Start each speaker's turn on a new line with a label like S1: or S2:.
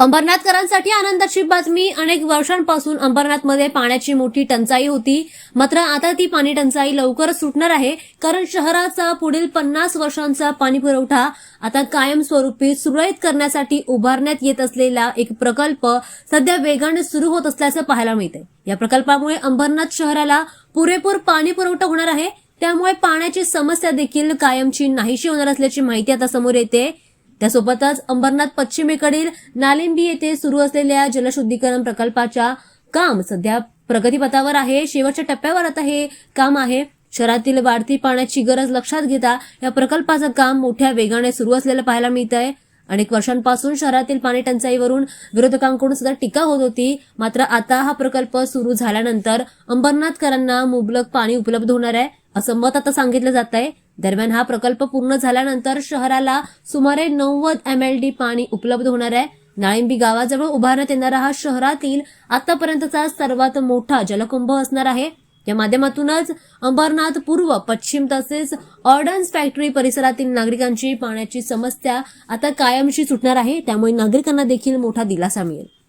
S1: अंबरनाथकरांसाठी आनंदाची बातमी. अनेक वर्षांपासून अंबरनाथमध्ये पाण्याची मोठी टंचाई होती, मात्र आता ती पाणी टंचाई लवकरच सुटणार आहे, कारण शहराचा पुढील 50 वर्षांचा पाणी पुरवठा आता कायमस्वरूपी सुरळीत करण्यासाठी उभारण्यात येत असलेला एक प्रकल्प सध्या वेगाने सुरू होत असल्याचं पाहायला मिळतंय. या प्रकल्पामुळे अंबरनाथ शहराला पुरेपूर पाणी पुरवठा होणार आहे, त्यामुळे पाण्याची समस्या देखील कायमची नाहीशी होणार असल्याची माहिती आता समोर येते. त्यासोबतच अंबरनाथ पश्चिमेकडील नालिंबी येथे सुरू असलेल्या जलशुद्धीकरण प्रकल्पाच्या काम सध्या प्रगतीपथावर आहे. शेवटच्या टप्प्यावर आता हे काम आहे. शहरातील वाढती पाण्याची गरज लक्षात घेता या प्रकल्पाचं काम मोठ्या वेगाने सुरू असलेलं पाहायला मिळतंय. अनेक वर्षांपासून शहरातील पाणी टंचाईवरून विरोधकांकडून सुद्धा टीका होत होती, मात्र आता हा प्रकल्प सुरू झाल्यानंतर अंबरनाथकरांना मुबलक पाणी उपलब्ध होणार आहे असं मत आता सांगितलं जात आहे. दरम्यान हा प्रकल्प पूर्ण झाल्यानंतर शहराला सुमारे 90 MLD पाणी उपलब्ध होणार आहे. नाळिंबी गावाजवळ उभारण्यात येणारा हा शहरातील आतापर्यंतचा सर्वात मोठा जलकुंभ असणार आहे. या माध्यमातूनच अंबरनाथ पूर्व, पश्चिम तसेच ऑर्डन्स फॅक्टरी परिसरातील नागरिकांची पाण्याची समस्या आता कायमची सुटणार आहे. त्यामुळे नागरिकांना देखील मोठा दिलासा मिळेल.